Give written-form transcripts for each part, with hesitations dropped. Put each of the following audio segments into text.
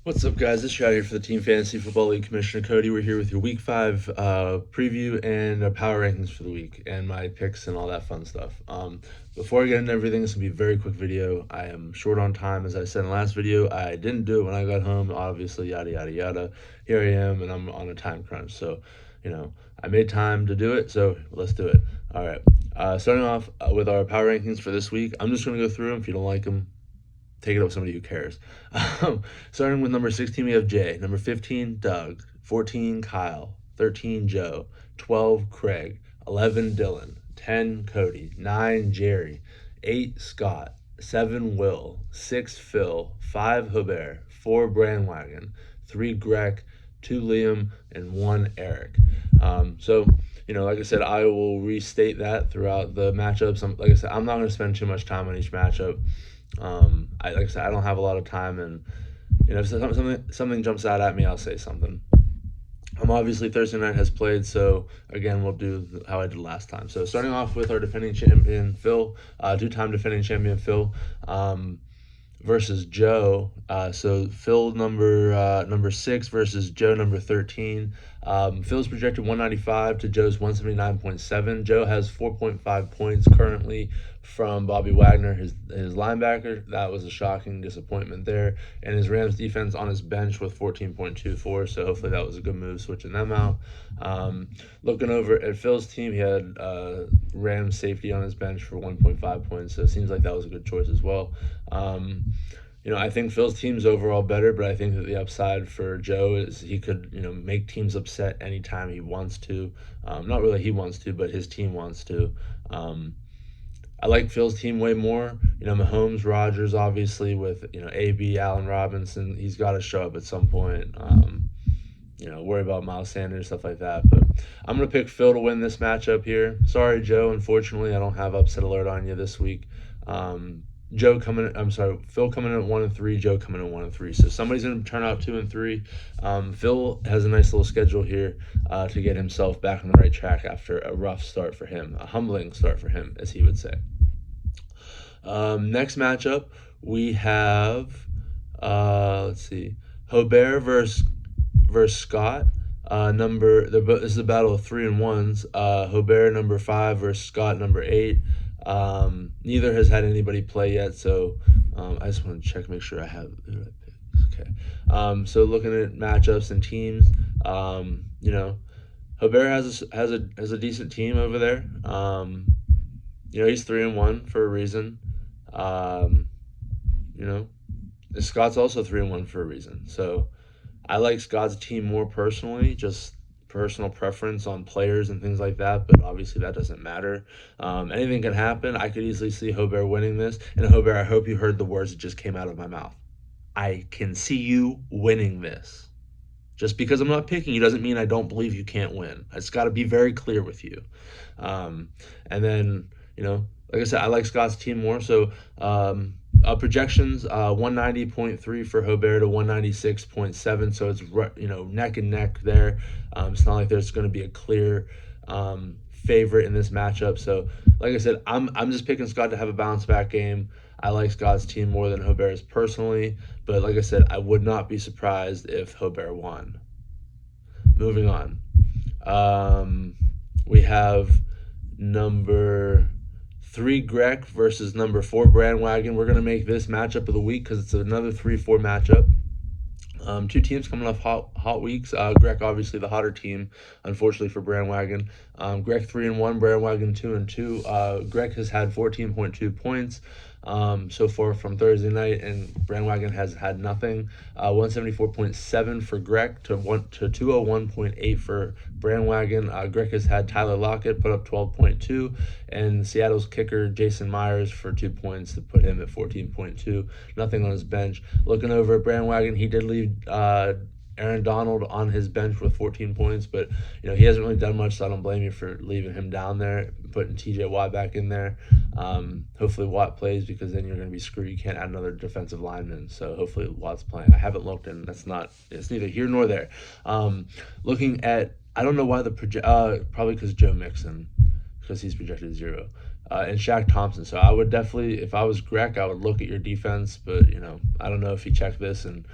What's up, guys? It's Shad here for the Team Fantasy Football League Commissioner Cody. We're here with your Week 5 preview and power rankings for the week and my picks and all that fun stuff. Before I get into everything, this will be a very quick video. I am short on time, as I said in the last video. I didn't do it when I got home, obviously, yada, yada, yada. Here I am, and I'm on a time crunch. So, I made time to do it, so let's do it. All right. Starting off with our power rankings for this week, I'm just going to go through them. If you don't like them, take it up with somebody who cares. Starting with number 16, we have Jay. Number 15, Doug. 14, Kyle. 13, Joe. 12, Craig. 11, Dylan. 10, Cody. 9, Jerry. 8, Scott. 7, Will. 6, Phil. 5, Hubert. 4, Brandwagon. 3, Greg. 2, Liam. And 1, Eric. Like I said, I will restate that throughout the matchups. Like I said, I'm not going to spend too much time on each matchup. Like I said, I don't have a lot of time, and if something jumps out at me, I'll say something. Obviously Thursday night has played, so again we'll do how I did last time. So starting off with our defending champion Phil, two-time defending champion Phil, versus Joe. So Phil number 6 versus Joe number 13. Phil's projected 195 to Joe's 179.7. Joe has 4.5 points currently from Bobby Wagner, his linebacker. That was a shocking disappointment there. And his Rams defense on his bench with 14.24. So hopefully that was a good move, switching them out. Looking over at Phil's team, he had Rams safety on his bench for 1.5 points. So it seems like that was a good choice as well. I think Phil's team's overall better, but I think that the upside for Joe is he could, make teams upset anytime he wants to. Not really he wants to, but his team wants to. I like Phil's team way more. Mahomes, Rodgers, obviously, with, AB, Allen Robinson, he's got to show up at some point. Worry about Miles Sanders, stuff like that. But I'm going to pick Phil to win this matchup here. Sorry, Joe. Unfortunately, I don't have upset alert on you this week. Phil coming in at 1-3, Joe coming in 1-3. So somebody's going to turn out 2-3. Phil has a nice little schedule here to get himself back on the right track after a rough start for him, a humbling start for him, as he would say. Next matchup, we have, Hobert versus Scott. This is a battle of 3 and 1s. Hobert number 5 versus Scott number 8. Neither has had anybody play yet, so I just want to check, make sure I have who I picked. Okay. So looking at matchups and teams, Hobert has a decent team over there. He's 3 and 1 for a reason. Scott's also 3 and 1 for a reason. So I like Scott's team more personally, just personal preference on players and things like that, but obviously that doesn't matter. Anything can happen. I could easily see Hobert winning this. And Hobert, I hope you heard the words that just came out of my mouth. I can see you winning this. Just because I'm not picking you doesn't mean I don't believe you can't win. It's got to be very clear with you. And then, like I said, I like Scott's team more. So projections, 190.3 for Hobert to 196.7. So it's, neck and neck there. It's not like there's going to be a clear favorite in this matchup. So like I said, I'm just picking Scott to have a bounce back game. I like Scott's team more than Hobert's personally. But like I said, I would not be surprised if Hobert won. Moving on. We have number 3 Greg versus number 4 Brandwagon. We're going to make this matchup of the week because it's another 3-4 matchup. Two teams coming off hot weeks. Greg, obviously the hotter team, unfortunately for Brandwagon. Greg 3 and 1, Brandwagon 2 and 2. Greg has had 14.2 points so far from Thursday night, and Brandwagon has had nothing. 174.7 for Greg to 201.8 for Brandwagon. Greg has had Tyler Lockett put up 12.2, and Seattle's kicker Jason Myers for 2 points to put him at 14.2. Nothing on his bench. Looking over at Brandwagon, he did leave Aaron Donald on his bench with 14 points, but he hasn't really done much, so I don't blame you for leaving him down there, putting TJ Watt back in there. Hopefully Watt plays, because then you're going to be screwed. You can't add another defensive lineman, so hopefully Watt's playing. I haven't looked, and it's neither here nor there. Looking at, I don't know why probably because Joe Mixon, because he's projected 0. And Shaq Thompson. So I would definitely, if I was Greg, I would look at your defense, but I don't know if he checked this, and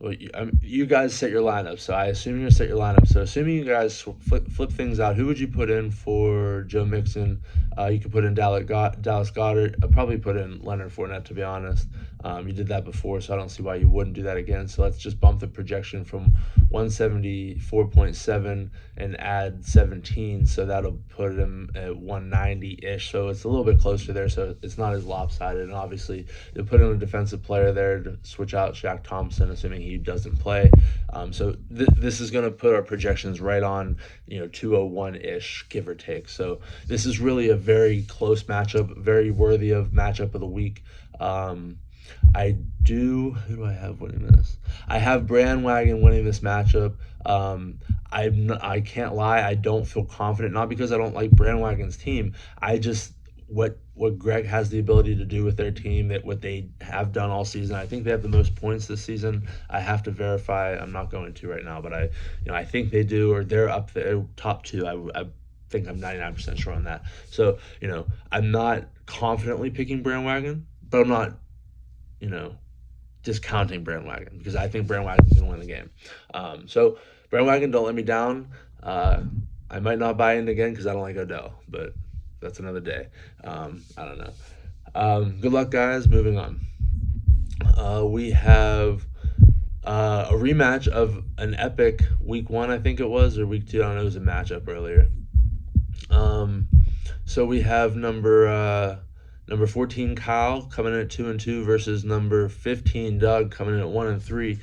Well, you guys set your lineup, so I assume you're gonna set your lineup. So assuming you guys flip things out, who would you put in for Joe Mixon? You could put in Dallas Goddard. I'd probably put in Leonard Fournette, to be honest. You did that before, so I don't see why you wouldn't do that again. So let's just bump the projection from 174.7 and add 17, so that'll put him at 190-ish. So it's a little bit closer there, so it's not as lopsided. And obviously, they put in a defensive player there to switch out Shaq Thompson, assuming he doesn't play. So this is going to put our projections right on 201-ish, give or take. So this is really a very close matchup, very worthy of matchup of the week. Who do I have winning this? I have Brandwagon winning this matchup. I can't lie, I don't feel confident, not because I don't like Brandwagon's team. I just what Greg has the ability to do with their team, that what they have done all season. I think they have the most points this season. I have to verify. I'm not going to right now, but I think they do, or they're up there top two. I think I'm 99% sure on that. So I'm not confidently picking Brandwagon, but I'm not discounting Brandwagon, because I think Brandwagon's going to win the game. So Brandwagon, don't let me down. I might not buy in again because I don't like Odell, but that's another day. I don't know. Good luck, guys. Moving on. We have a rematch of an epic week 1, I think it was, or week 2. I don't know. It was a matchup earlier. So we have number 14 Kyle coming in at 2-2 versus number 15 Doug coming in at 1-3.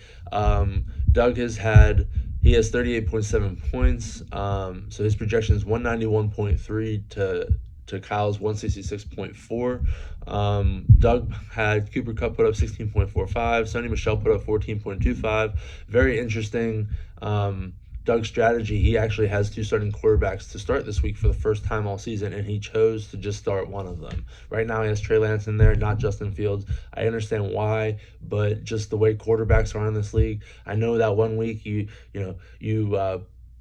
Doug has 38.7 points. So his projection is 191.3 to Kyle's 166.4. Doug had Cooper Kupp put up 16.45. Sony Michel put up 14.25. Very interesting. Doug's strategy, he actually has 2 starting quarterbacks to start this week for the first time all season, and he chose to just start one of them. Right now he has Trey Lance in there, not Justin Fields. I understand why, but just the way quarterbacks are in this league, I know that one week you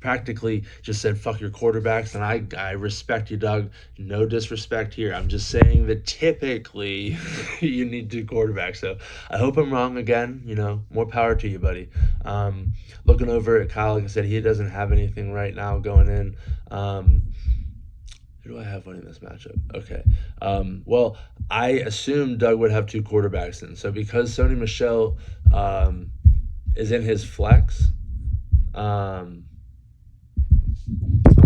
practically just said fuck your quarterbacks, and I respect you, Doug. No disrespect here. I'm just saying that typically you need 2 quarterbacks. So I hope I'm wrong again. More power to you, buddy. Looking over at Kyle, like I said, he doesn't have anything right now going in. Who do I have winning this matchup? Okay. Well, I assumed Doug would have 2 quarterbacks in. So because Sony Michel is in his flex, I'm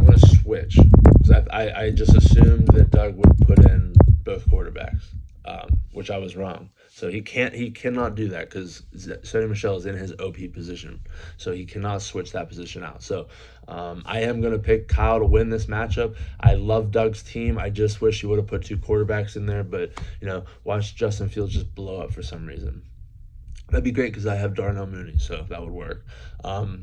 going to switch, because I just assumed that Doug would put in both quarterbacks, which I was wrong. So he cannot do that, because Sony Michel is in his OP position, so he cannot switch that position out. So I am going to pick Kyle to win this matchup. I love Doug's team. I just wish he would have put 2 quarterbacks in there, but watch Justin Fields just blow up for some reason. That'd be great, because I have Darnell Mooney, so that would work.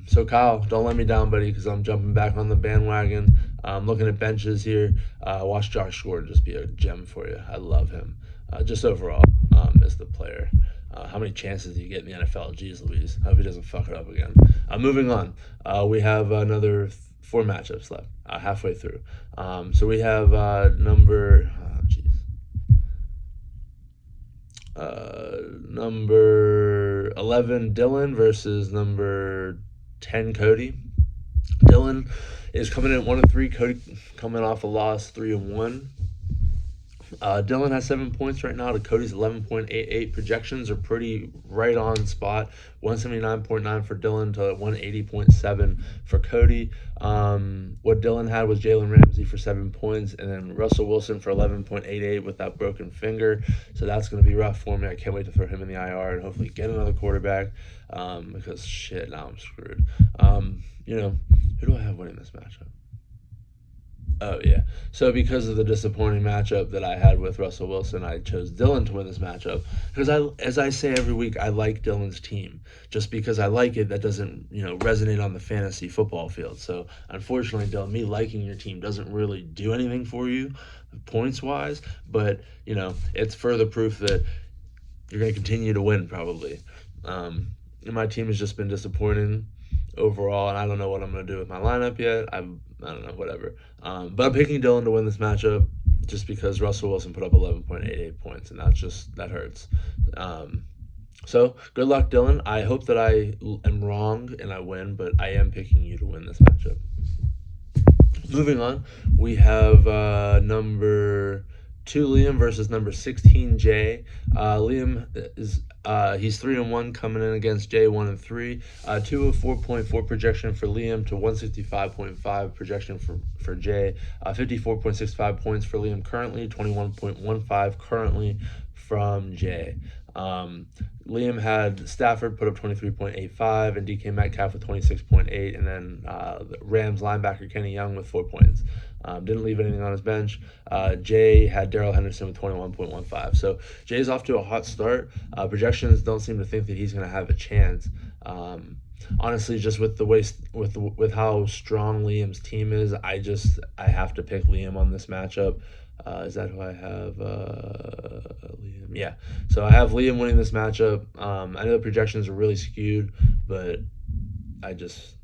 So Kyle, don't let me down, buddy, because I'm jumping back on the bandwagon. I'm looking at benches here. Watch Josh Gordon just be a gem for you. I love him. Just overall, as the player. How many chances do you get in the NFL? Jeez Louise. I hope he doesn't fuck it up again. Moving on. We have another 4 matchups left, halfway through. So we have number 11 Dylan versus number 10 Cody. Dylan is coming in at 1-3. Cody coming off a loss, 3-1. Dylan has 7 points right now to Cody's 11.88. Projections are pretty right on spot. 179.9 for Dylan to 180.7 for Cody. What Dylan had was Jalen Ramsey for 7 points, and then Russell Wilson for 11.88 with that broken finger. So that's going to be rough for me. I can't wait to throw him in the IR and hopefully get another quarterback, because shit, now I'm screwed. Who do I have winning this matchup? Oh, yeah. So because of the disappointing matchup that I had with Russell Wilson, I chose Dylan to win this matchup. Because as I say every week, I like Dylan's team. Just because I like it, that doesn't, resonate on the fantasy football field. So unfortunately, Dylan, me liking your team doesn't really do anything for you points-wise. But, it's further proof that you're going to continue to win, probably. And my team has just been disappointing overall, and I don't know what I'm going to do with my lineup yet. I don't know, whatever. But I'm picking Dylan to win this matchup just because Russell Wilson put up 11.88 points, and that hurts. So good luck, Dylan. I hope that I am wrong and I win, but I am picking you to win this matchup. Moving on, we have number 2 Liam versus number 16 Jay. Liam is he's 3-1 coming in against Jay 1-3. 204.4 projection for Liam to 165.5 projection for Jay. 54.65 points for Liam currently. 21.15 currently from Jay. Liam had Stafford put up 23.85 and DK Metcalf with 26.8, and then the Rams linebacker Kenny Young with 4 points. Didn't leave anything on his bench. Jay had Darrell Henderson with 21.15. So Jay's off to a hot start. Projections don't seem to think that he's going to have a chance. Honestly, just with the way with how strong Liam's team is, I have to pick Liam on this matchup. Is that who I have? Liam. Yeah. So I have Liam winning this matchup. I know the projections are really skewed, but I just,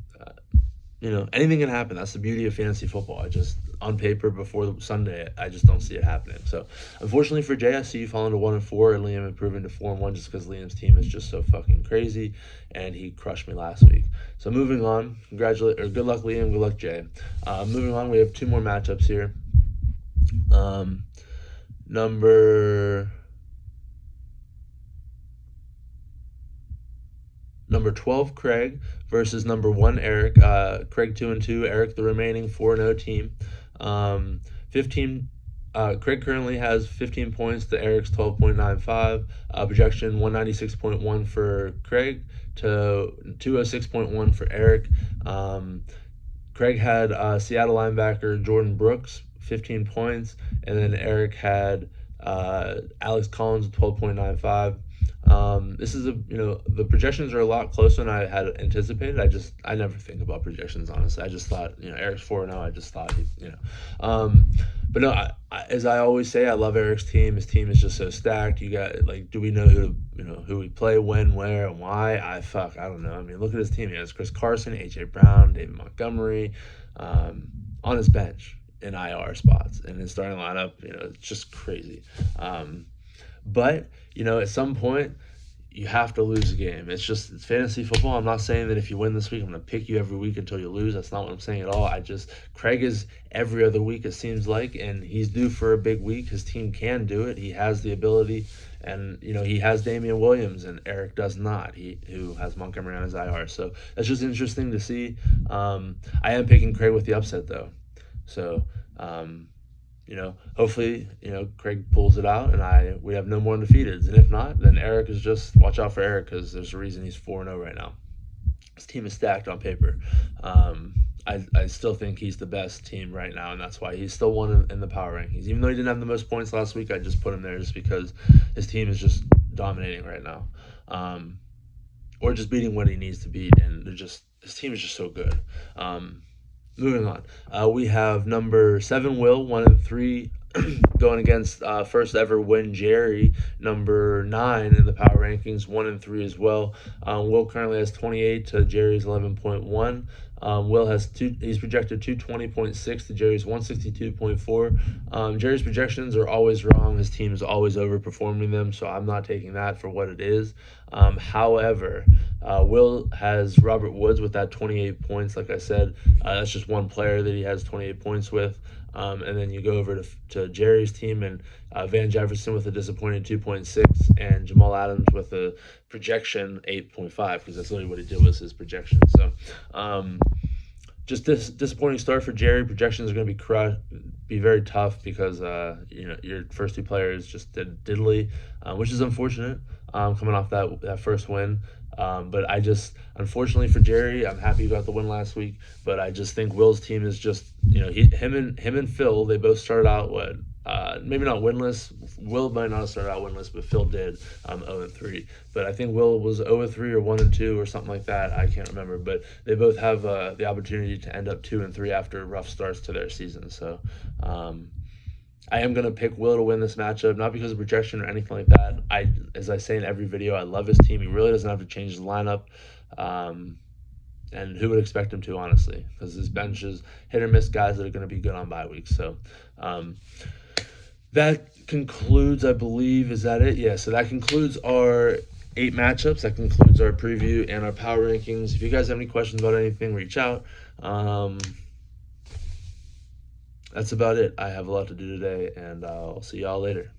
anything can happen. That's the beauty of fantasy football. On paper before Sunday, I just don't see it happening. So, unfortunately for Jay, I see you falling to 1-4, and Liam improving to 4-1 just because Liam's team is just so fucking crazy, and he crushed me last week. So, moving on, good luck, Liam. Good luck, Jay. Moving on, we have 2 more matchups here. Number 12 Craig versus number 1 Eric. Craig 2-2, Eric the remaining 4-0 team. 15. Craig currently has 15 points to Eric's 12.95. Projection 196.1 for Craig to 206.1 for Eric. Craig had Seattle linebacker Jordan Brooks, 15 points, and then Eric had Alex Collins with 12.95. This is the projections are a lot closer than I had anticipated. I never think about projections, honestly. I just thought, Eric's 4-0. I just thought, but no, as I always say, I love Eric's team. His team is just so stacked. You got do we know who we play, when, where, and why? I don't know. I mean, look at his team. He has Chris Carson, AJ Brown, David Montgomery, on his bench in IR spots, and his starting lineup. It's just crazy. But at some point, you have to lose a game. It's fantasy football. I'm not saying that if you win this week, I'm going to pick you every week until you lose. That's not what I'm saying at all. Craig is every other week, it seems like, and he's due for a big week. His team can do it. He has the ability, and, he has Damian Williams, and Eric does not, who has Montgomery on his IR. So that's just interesting to see. I am picking Craig with the upset, though. So, hopefully, Craig pulls it out and we have no more undefeateds. And if not, then Eric is just watch out for Eric because there's a reason he's 4-0 right now. His team is stacked on paper. I still think he's the best team right now, and that's why he's still one in the power rankings. Even though he didn't have the most points last week, I just put him there just because his team is just dominating right now. Or just beating what he needs to beat, and his team is just so good. Moving on, we have number 7 Will 1-3 going against first ever win Jerry, number 9 in the power rankings, 1-3 as well. Will currently has 28 to Jerry's 11.1. Will has he's projected 220.6 to Jerry's 162.4. Jerry's projections are always wrong. His team is always overperforming them, so I'm not taking that for what it is. However, Will has Robert Woods with that 28 points. Like I said, that's just one player that he has 28 points with. And then you go over to Jerry's team, and Van Jefferson with a disappointing 2.6, and Jamal Adams with a projection 8.5, because that's literally what he did was his projection. So just disappointing start for Jerry. Projections are going to be very tough because your first 2 players just did diddly, which is unfortunate coming off that first win. But unfortunately for Jerry, I'm happy he got the win last week. But I just think Will's team is just, him and Phil, they both started out maybe not winless. Will might not have started out winless, but Phil did 0-3. But I think Will was 0-3 or 1-2 or something like that. I can't remember. But they both have the opportunity to end up 2-3 after rough starts to their season. So I am going to pick Will to win this matchup, not because of projection or anything like that. As I say in every video, I love his team. He really doesn't have to change his lineup. And who would expect him to, honestly? Because his bench is hit or miss guys that are going to be good on bye weeks. So that concludes, I believe, is that it? Yeah, so that concludes our 8 matchups. That concludes our preview and our power rankings. If you guys have any questions about anything, reach out. Um, that's about it. I have a lot to do today, and I'll see y'all later.